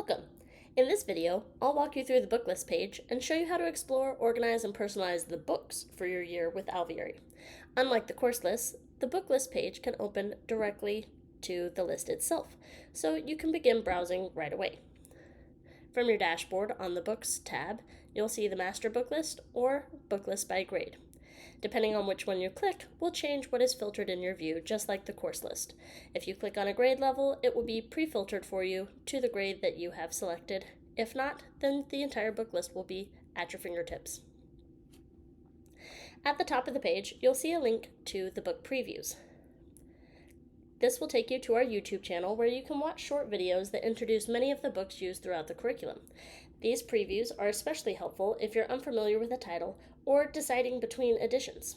Welcome! In this video, I'll walk you through the book list page and show you how to explore, organize, and personalize the books for your year with Alveary. Unlike the course list, the book list page can open directly to the list itself, so you can begin browsing right away. From your dashboard on the Books tab, you'll see the Master Book List or Book List by Grade. Depending on which one you click, will change what is filtered in your view, just like the course list. If you click on a grade level, it will be pre-filtered for you to the grade that you have selected. If not, then the entire book list will be at your fingertips. At the top of the page, you'll see a link to the book previews. This will take you to our YouTube channel where you can watch short videos that introduce many of the books used throughout the curriculum. These previews are especially helpful if you're unfamiliar with a title or deciding between editions.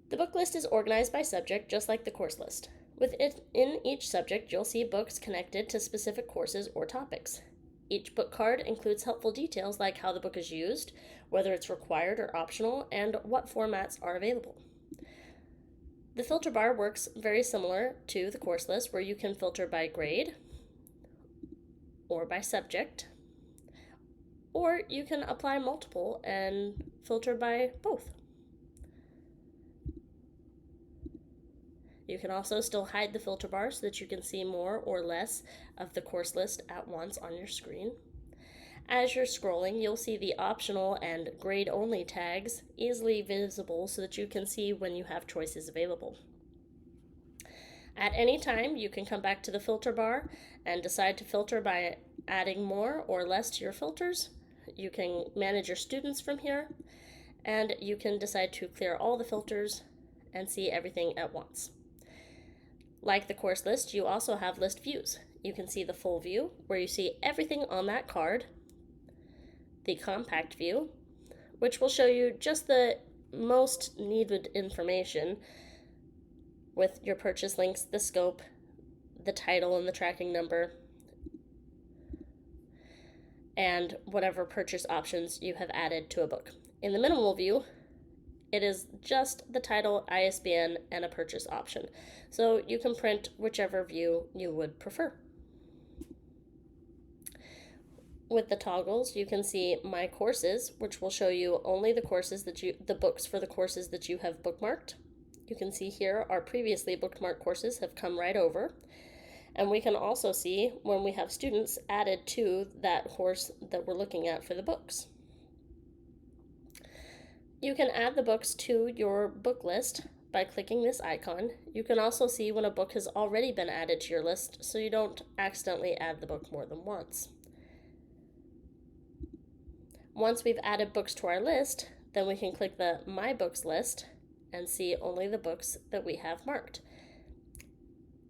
The book list is organized by subject just like the course list. Within each subject, you'll see books connected to specific courses or topics. Each book card includes helpful details like how the book is used, whether it's required or optional, and what formats are available. The filter bar works very similar to the course list, where you can filter by grade or by subject, or you can apply multiple and filter by both. You can also still hide the filter bar so that you can see more or less of the course list at once on your screen. As you're scrolling, you'll see the optional and grade-only tags easily visible so that you can see when you have choices available. At any time, you can come back to the filter bar and decide to filter by adding more or less to your filters. You can manage your students from here, and you can decide to clear all the filters and see everything at once. Like the course list, you also have list views. You can see the full view, where you see everything on that card, the compact view, which will show you just the most needed information with your purchase links, the scope, the title and the tracking number, and whatever purchase options you have added to a book. In the minimal view, it is just the title, ISBN, and a purchase option. So you can print whichever view you would prefer. With the toggles, you can see My Courses, which will show you only the books for the courses that you have bookmarked. You can see here our previously bookmarked courses have come right over. And we can also see when we have students added to that course that we're looking at for the books. You can add the books to your book list by clicking this icon. You can also see when a book has already been added to your list so you don't accidentally add the book more than once. Once we've added books to our list, then we can click the My Books list and see only the books that we have marked.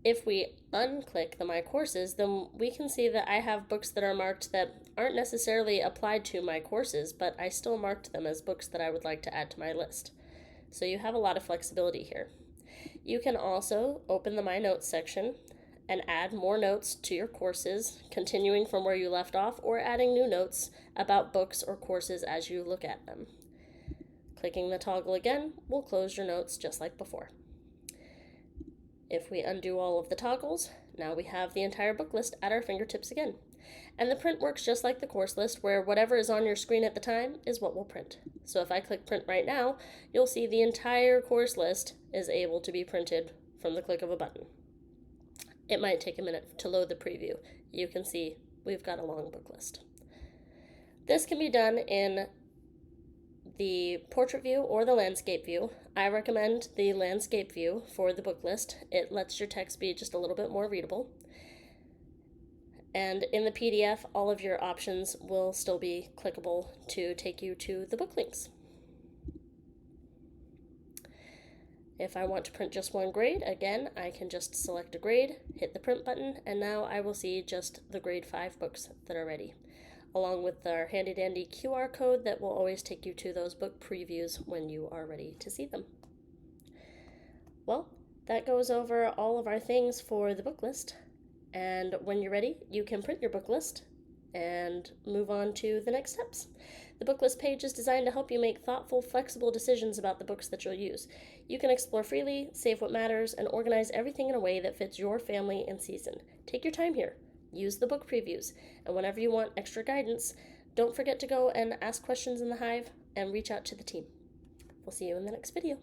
If we unclick the My Courses, then we can see that I have books that are marked that aren't necessarily applied to my courses, but I still marked them as books that I would like to add to my list. So you have a lot of flexibility here. You can also open the My Notes section and add more notes to your courses, continuing from where you left off, or adding new notes about books or courses as you look at them. Clicking the toggle again will close your notes just like before. If we undo all of the toggles, now we have the entire book list at our fingertips again. And the print works just like the course list, where whatever is on your screen at the time is what will print. So if I click print right now, you'll see the entire course list is able to be printed from the click of a button. It might take a minute to load the preview. You can see we've got a long book list. This can be done in the portrait view or the landscape view. I recommend the landscape view for the book list. It lets your text be just a little bit more readable. And in the PDF, all of your options will still be clickable to take you to the book links. If I want to print just one grade, again, I can just select a grade, hit the print button, and now I will see just the grade 5 books that are ready, along with our handy dandy QR code that will always take you to those book previews when you are ready to see them. Well, that goes over all of our things for the book list. And when you're ready, you can print your book list, and move on to the next steps. The book list page is designed to help you make thoughtful, flexible decisions about the books that you'll use. You can explore freely, save what matters, and organize everything in a way that fits your family and season. Take your time here. Use the book previews, and whenever you want extra guidance, don't forget to go and ask questions in the Hive and reach out to the team. We'll see you in the next video.